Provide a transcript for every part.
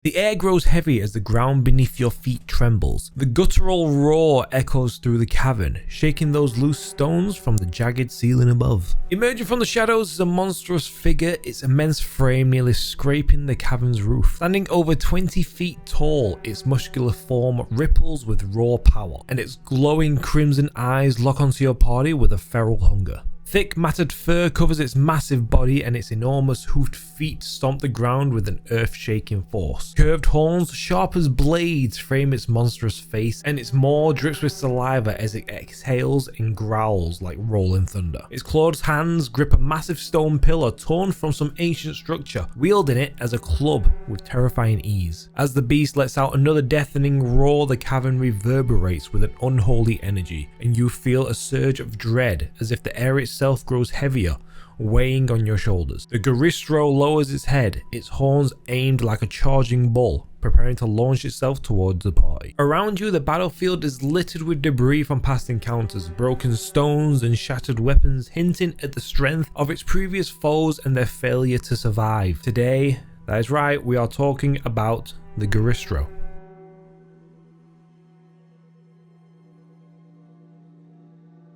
The air grows heavy as the ground beneath your feet trembles. The guttural roar echoes through the cavern, shaking those loose stones from the jagged ceiling above. Emerging from the shadows is a monstrous figure, its immense frame nearly scraping the cavern's roof. Standing over 20 feet tall, its muscular form ripples with raw power, and its glowing crimson eyes lock onto your party with a feral hunger. Thick matted fur covers its massive body, and its enormous hoofed feet stomp the ground with an earth-shaking force. Curved horns, sharp as blades, frame its monstrous face, and its maw drips with saliva as it exhales and growls like rolling thunder. Its clawed hands grip a massive stone pillar torn from some ancient structure, wielding it as a club with terrifying ease. As the beast lets out another deafening roar, the cavern reverberates with an unholy energy, and you feel a surge of dread as if the air itself grows heavier, weighing on your shoulders. The Goristro lowers its head, its horns aimed like a charging bull, preparing to launch itself towards the party. Around you, the battlefield is littered with debris from past encounters, broken stones and shattered weapons, hinting at the strength of its previous foes and their failure to survive. Today, that is right, we are talking about the Goristro.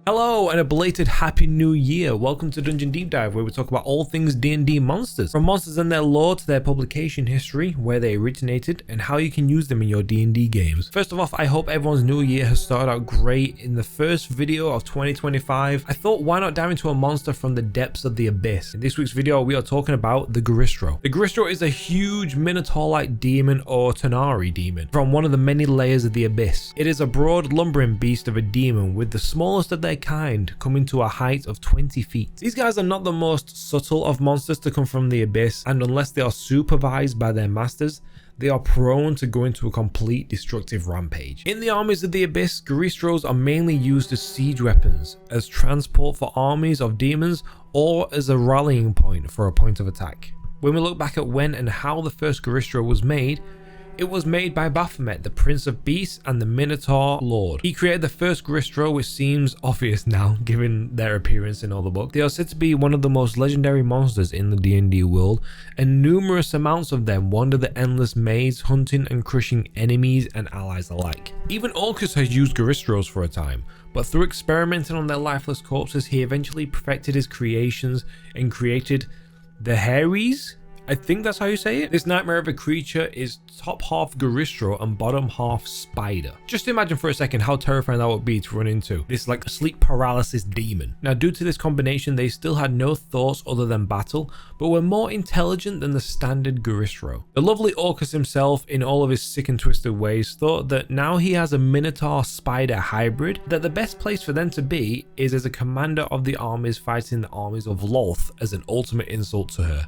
Hello and a belated happy new year. Welcome to Dungeon Deep Dive, where we talk about all things D&D monsters, from monsters and their lore to their publication history, where they originated, and how you can use them in your D&D games. First of all, I hope everyone's new year has started out great. In the first video of 2025, I thought why not dive into a monster from the depths of the abyss. In this week's video, we are talking about the Goristro. The Goristro is a huge minotaur-like demon or Tanari demon from one of the many layers of the abyss. It is a broad lumbering beast of a demon with the smallest of their kind coming to a height of 20 feet. These guys are not the most subtle of monsters to come from the abyss, and unless they are supervised by their masters, they are prone to go into a complete destructive rampage. In the armies of the abyss, Goristros are mainly used as siege weapons, as transport for armies of demons, or as a rallying point for a point of attack. When we look back at when and how the first Goristro was made, it was made by Baphomet, the Prince of Beasts and the Minotaur Lord. He created the first Goristro, which seems obvious now, given their appearance in all the books. They are said to be one of the most legendary monsters in the D&D world, and numerous amounts of them wander the endless maze, hunting and crushing enemies and allies alike. Even Orcus has used Goristros for a time, but through experimenting on their lifeless corpses, he eventually perfected his creations and created the Haries? I think that's how you say it. This nightmare of a creature is top half Goristro and bottom half spider. Just imagine for a second how terrifying that would be to run into. This like sleep paralysis demon. Now, due to this combination, they still had no thoughts other than battle, but were more intelligent than the standard Goristro. The lovely Orcus himself, in all of his sick and twisted ways, thought that now he has a Minotaur spider hybrid, that the best place for them to be is as a commander of the armies fighting the armies of Lolth as an ultimate insult to her.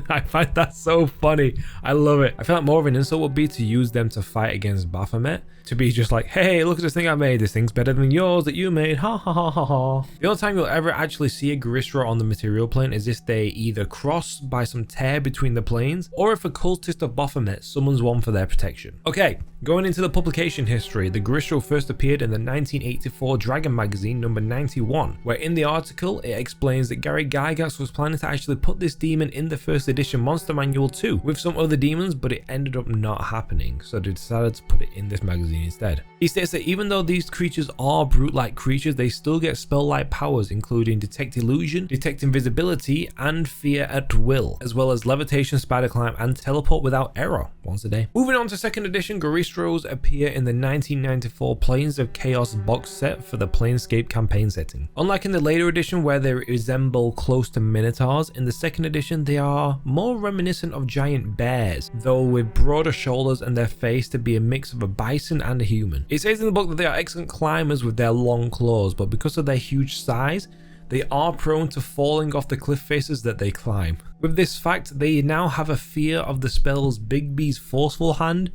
I find that so funny. I love it. I feel like more of an insult would be to use them to fight against Baphomet, to be just like, hey, look at this thing I made. This thing's better than yours that you made. Ha ha ha ha ha. The only time you'll ever actually see a Goristro on the material plane is if they either cross by some tear between the planes, or if a cultist of Baphomet summons one for their protection. Okay, going into the publication history, the Goristro first appeared in the 1984 Dragon magazine number 91, where in the article it explains that Gary Gygax was planning to actually put this demon in the first edition monster manual too, with some other demons, but it ended up not happening, so they decided to put it in this magazine instead. He states that even though these creatures are brute-like creatures, they still get spell-like powers, including detect illusion, detect invisibility, and fear at will, as well as levitation, spider climb, and teleport without error once a day. Moving on to second edition, Goristros appear in the 1994 Planes of Chaos box set for the Planescape campaign setting. Unlike in the later edition where they resemble close to minotaurs, in the second edition they are more reminiscent of giant bears, though with broader shoulders and their face to be a mix of a bison and a human. It says in the book that they are excellent climbers with their long claws, but because of their huge size, they are prone to falling off the cliff faces that they climb. With this fact, they now have a fear of the spells Bigby's Forceful Hand,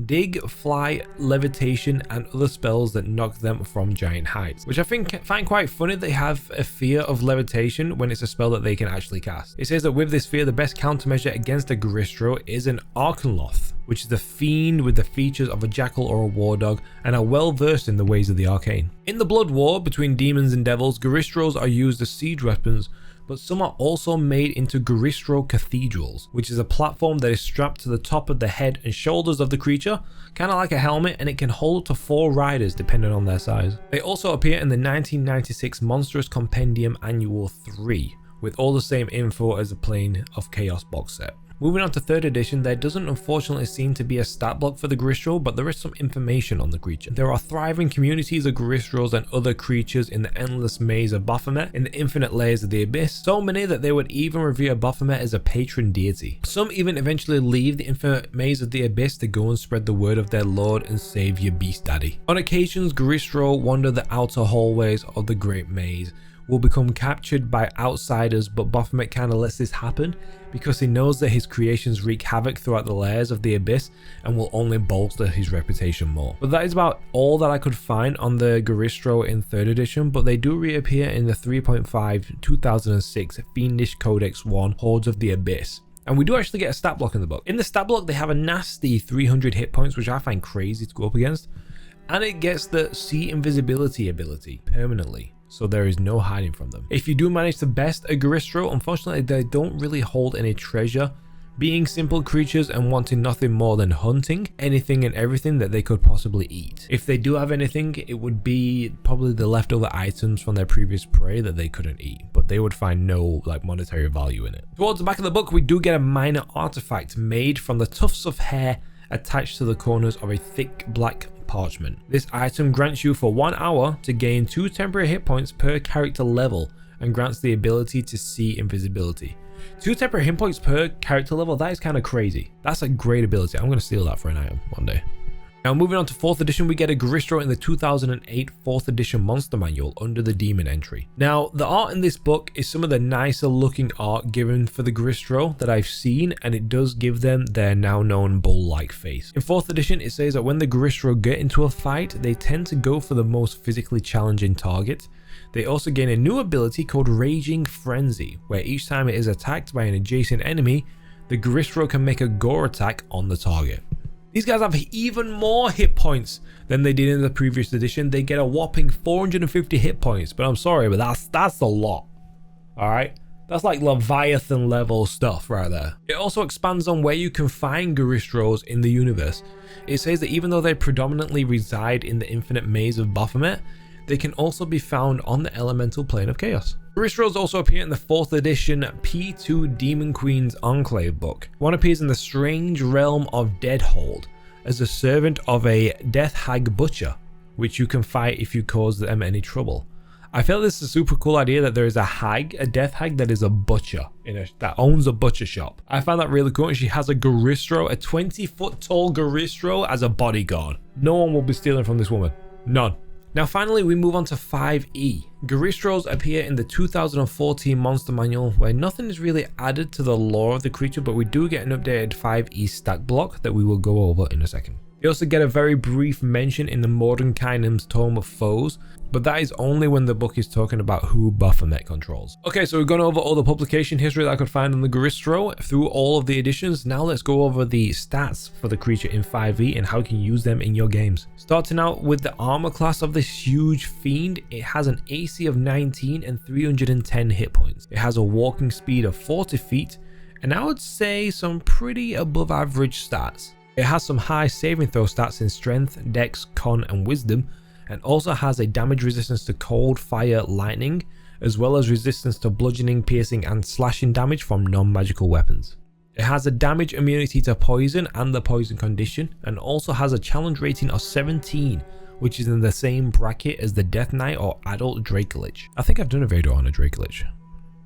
Dig, Fly, Levitation, and other spells that knock them from giant heights, which I find quite funny. They have a fear of levitation when it's a spell that they can actually cast. It says that with this fear, the best countermeasure against a Goristro is an Arcanloth, which is the fiend with the features of a jackal or a war dog and are well versed in the ways of the arcane. In the blood war between demons and devils, Goristros are used as siege weapons, but some are also made into Goristro cathedrals, which is a platform that is strapped to the top of the head and shoulders of the creature, kind of like a helmet, and it can hold up to 4 riders depending on their size. They also appear in the 1996 Monstrous Compendium Annual 3, with all the same info as the Plane of Chaos box set. Moving on to 3rd edition, there doesn't unfortunately seem to be a stat block for the Goristro, but there is some information on the creature. There are thriving communities of Goristros and other creatures in the endless maze of Baphomet, in the infinite layers of the abyss, so many that they would even revere Baphomet as a patron deity. Some even eventually leave the infinite maze of the abyss to go and spread the word of their lord and savior Beast Daddy. On occasions, Goristro wander the outer hallways of the great maze, will become captured by outsiders, but Baphomet kind of lets this happen because he knows that his creations wreak havoc throughout the layers of the abyss and will only bolster his reputation more. But that is about all that I could find on the Goristro in 3rd edition, but they do reappear in the 3.5 2006 Fiendish Codex 1 Hordes of the Abyss. And we do actually get a stat block in the book. In the stat block, they have a nasty 300 hit points, which I find crazy to go up against. And it gets the See Invisibility ability permanently, so there is no hiding from them. If you do manage to best a Goristro, unfortunately they don't really hold any treasure, being simple creatures and wanting nothing more than hunting anything and everything that they could possibly eat. If they do have anything, it would be probably the leftover items from their previous prey that they couldn't eat, but they would find no monetary value in it. Towards the back of the book, we do get a minor artifact made from the tufts of hair attached to the corners of a thick black parchment. This item grants you for 1 hour to gain 2 temporary hit points per character level and grants the ability to see invisibility. 2 temporary hit points per character level, that is kind of crazy. That's a great ability. I'm going to steal that for an item one day. Now moving on to 4th edition, we get a Goristro in the 2008 4th edition monster manual under the demon entry. Now the art in this book is some of the nicer looking art given for the Goristro that I've seen, and it does give them their now known bull-like face. In 4th edition, it says that when the Goristro get into a fight, they tend to go for the most physically challenging target. They also gain a new ability called Raging Frenzy, where each time it is attacked by an adjacent enemy, the Goristro can make a gore attack on the target. These guys have even more hit points than they did in the previous edition. They get a whopping 450 hit points, but I'm sorry, but that's a lot. All right, that's like Leviathan level stuff right there. It also expands on where you can find Goristros in the universe. It says that even though they predominantly reside in the infinite maze of Baphomet, they can also be found on the elemental plane of chaos. Goristros also appear in the 4th edition P2 Demon Queen's Enclave book. One appears in the strange realm of Deadhold as a servant of a death hag butcher, which you can fight if you cause them any trouble. I feel this is a super cool idea that there is a death hag that is a butcher that owns a butcher shop. I find that really cool, and she has a Goristro, a 20-foot tall Goristro as a bodyguard. No one will be stealing from this woman. None. Now finally, we move on to 5e. Goristros appear in the 2014 monster manual, where nothing is really added to the lore of the creature, but we do get an updated 5e stat block that we will go over in a second. You also get a very brief mention in the Mordenkainen's Tome of Foes, but that is only when the book is talking about who Baphomet controls. Okay, so we've gone over all the publication history that I could find on the Goristro through all of the editions. Now let's go over the stats for the creature in 5e and how you can use them in your games. Starting out with the armor class of this huge fiend, it has an AC of 19 and 310 hit points. It has a walking speed of 40 feet, and I would say some pretty above average stats. It has some high saving throw stats in strength, dex, con, and wisdom, and also has a damage resistance to cold, fire, lightning, as well as resistance to bludgeoning, piercing, and slashing damage from non-magical weapons. It has a damage immunity to poison and the poison condition, and also has a challenge rating of 17, which is in the same bracket as the Death Knight or adult Dracolich. I think I've done a video on a Dracolich.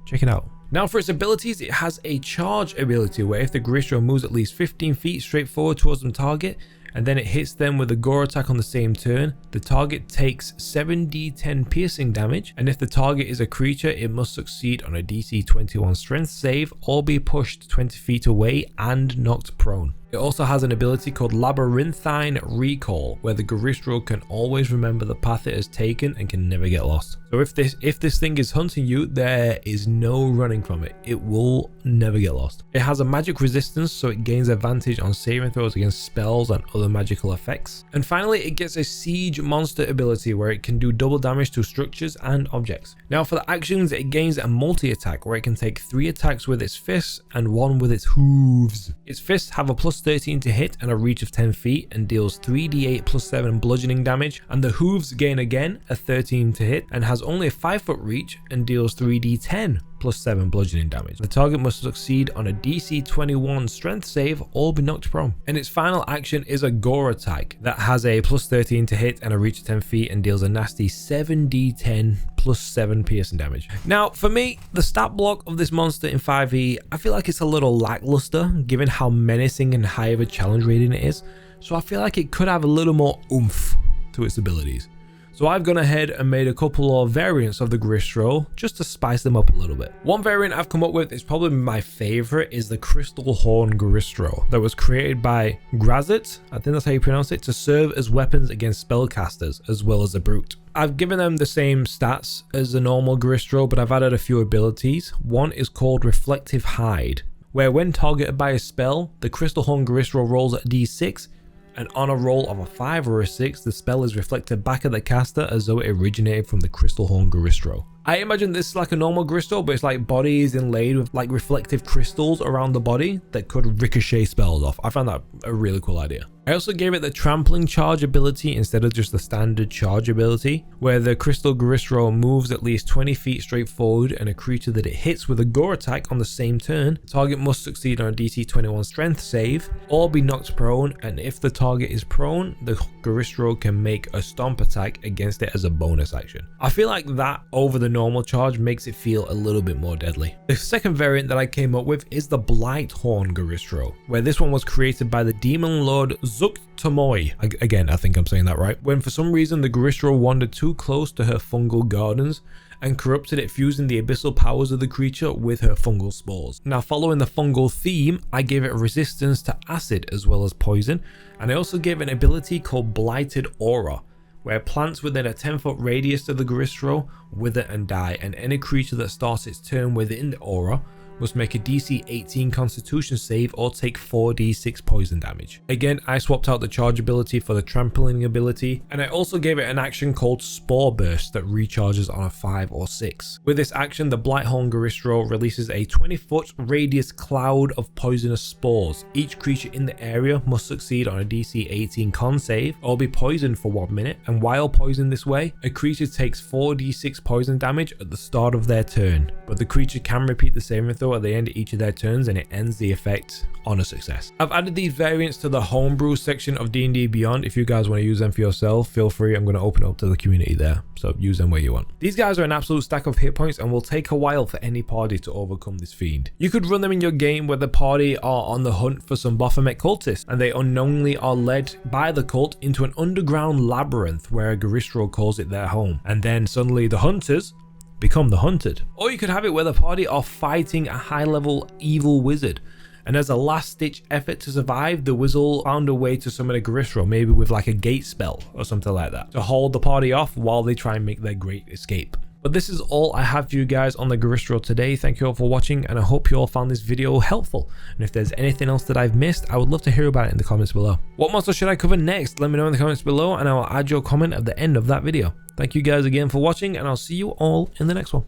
Check it out. Now for its abilities, it has a charge ability where if the Goristro moves at least 15 feet straight forward towards the target, and then it hits them with a gore attack on the same turn, the target takes 7d10 piercing damage, and if the target is a creature, it must succeed on a DC 21 strength save or be pushed 20 feet away and knocked prone. It also has an ability called Labyrinthine Recall, where the Goristro can always remember the path it has taken and can never get lost. So if this thing is hunting you, there is no running from it. It will never get lost. It has a magic resistance, so it gains advantage on saving throws against spells and other magical effects. And finally, it gets a siege monster ability where it can do double damage to structures and objects. Now for the actions, it gains a multi-attack where it can take 3 attacks with its fists and 1 with its hooves. Its fists have a plus 13 to hit and a reach of 10 feet and deals 3d8 plus 7 bludgeoning damage, and the hooves gain again a 13 to hit and has only a 5-foot reach and deals 3d10 plus 7 bludgeoning damage. The target must succeed on a DC 21 strength save or be knocked prone. And its final action is a gore attack that has a plus 13 to hit and a reach of 10 feet and deals a nasty 7d10 plus 7 piercing damage. Now for me, the stat block of this monster in 5e, I feel like it's a little lackluster given how menacing and high of a challenge rating it is. So I feel like it could have a little more oomph to its abilities. So I've gone ahead and made a couple of variants of the Goristro just to spice them up a little bit. One variant I've come up with is probably my favorite, is the Crystal Horn Goristro that was created by Grazit, I think that's how you pronounce it, to serve as weapons against spellcasters as well as a brute. I've given them the same stats as the normal Goristro, but I've added a few abilities. One is called Reflective Hide, where when targeted by a spell, the Crystal Horn Goristro rolls a d6, and on a roll of a 5 or a 6, the spell is reflected back at the caster as though it originated from the Crystal Horn Goristro. I imagine this is like a normal Goristro, but it's like body is inlaid with like reflective crystals around the body that could ricochet spells off. I found that a really cool idea. I also gave it the trampling charge ability instead of just the standard charge ability, where the Crystal Goristro moves at least 20 feet straight forward, and a creature that it hits with a gore attack on the same turn, the target must succeed on a DC 21 strength save or be knocked prone, and if the target is prone, the Goristro can make a stomp attack against it as a bonus action. I feel like that over the normal charge makes it feel a little bit more deadly. The second variant that I came up with is the Blight Horn Goristro, where this one was created by the Demon Lord Zuktamoi. Again, I think I'm saying that right. When for some reason the Goristro wandered too close to her fungal gardens and corrupted it, fusing the abyssal powers of the creature with her fungal spores. Now following the fungal theme, I gave it a resistance to acid as well as poison, and I also gave it an ability called Blighted Aura, where plants within a 10-foot radius of the Goristro wither and die, and any creature that starts its turn within the aura must make a DC 18 Constitution save or take 4d6 poison damage. Again, I swapped out the charge ability for the trampling ability, and I also gave it an action called Spore Burst that recharges on a 5 or 6. With this action, the Blighthorn Goristro releases a 20-foot radius cloud of poisonous spores. Each creature in the area must succeed on a DC 18 con save or be poisoned for 1 minute, and while poisoned this way, a creature takes 4d6 poison damage at the start of their turn, but the creature can repeat the saving throw at the end of each of their turns, and it ends the effect on a success. I've added these variants to the homebrew section of D&D Beyond. If you guys want to use them for yourself, feel free. I'm going to open it up to the community there, so use them where you want. These guys are an absolute stack of hit points and will take a while for any party to overcome this fiend. You could run them in your game where the party are on the hunt for some Baphomet cultists, and they unknowingly are led by the cult into an underground labyrinth where a Goristro calls it their home, and then suddenly the hunters become the hunted. Or you could have it where the party are fighting a high-level evil wizard, and as a last-ditch effort to survive, the wizard found a way to summon a Goristro, maybe with like a gate spell or something like that, to hold the party off while they try and make their great escape. But this is all I have for you guys on the Goristro today. Thank you all for watching, and I hope you all found this video helpful. And if there's anything else that I've missed, I would love to hear about it in the comments below. What monster should I cover next? Let me know in the comments below, and I will add your comment at the end of that video. Thank you guys again for watching, and I'll see you all in the next one.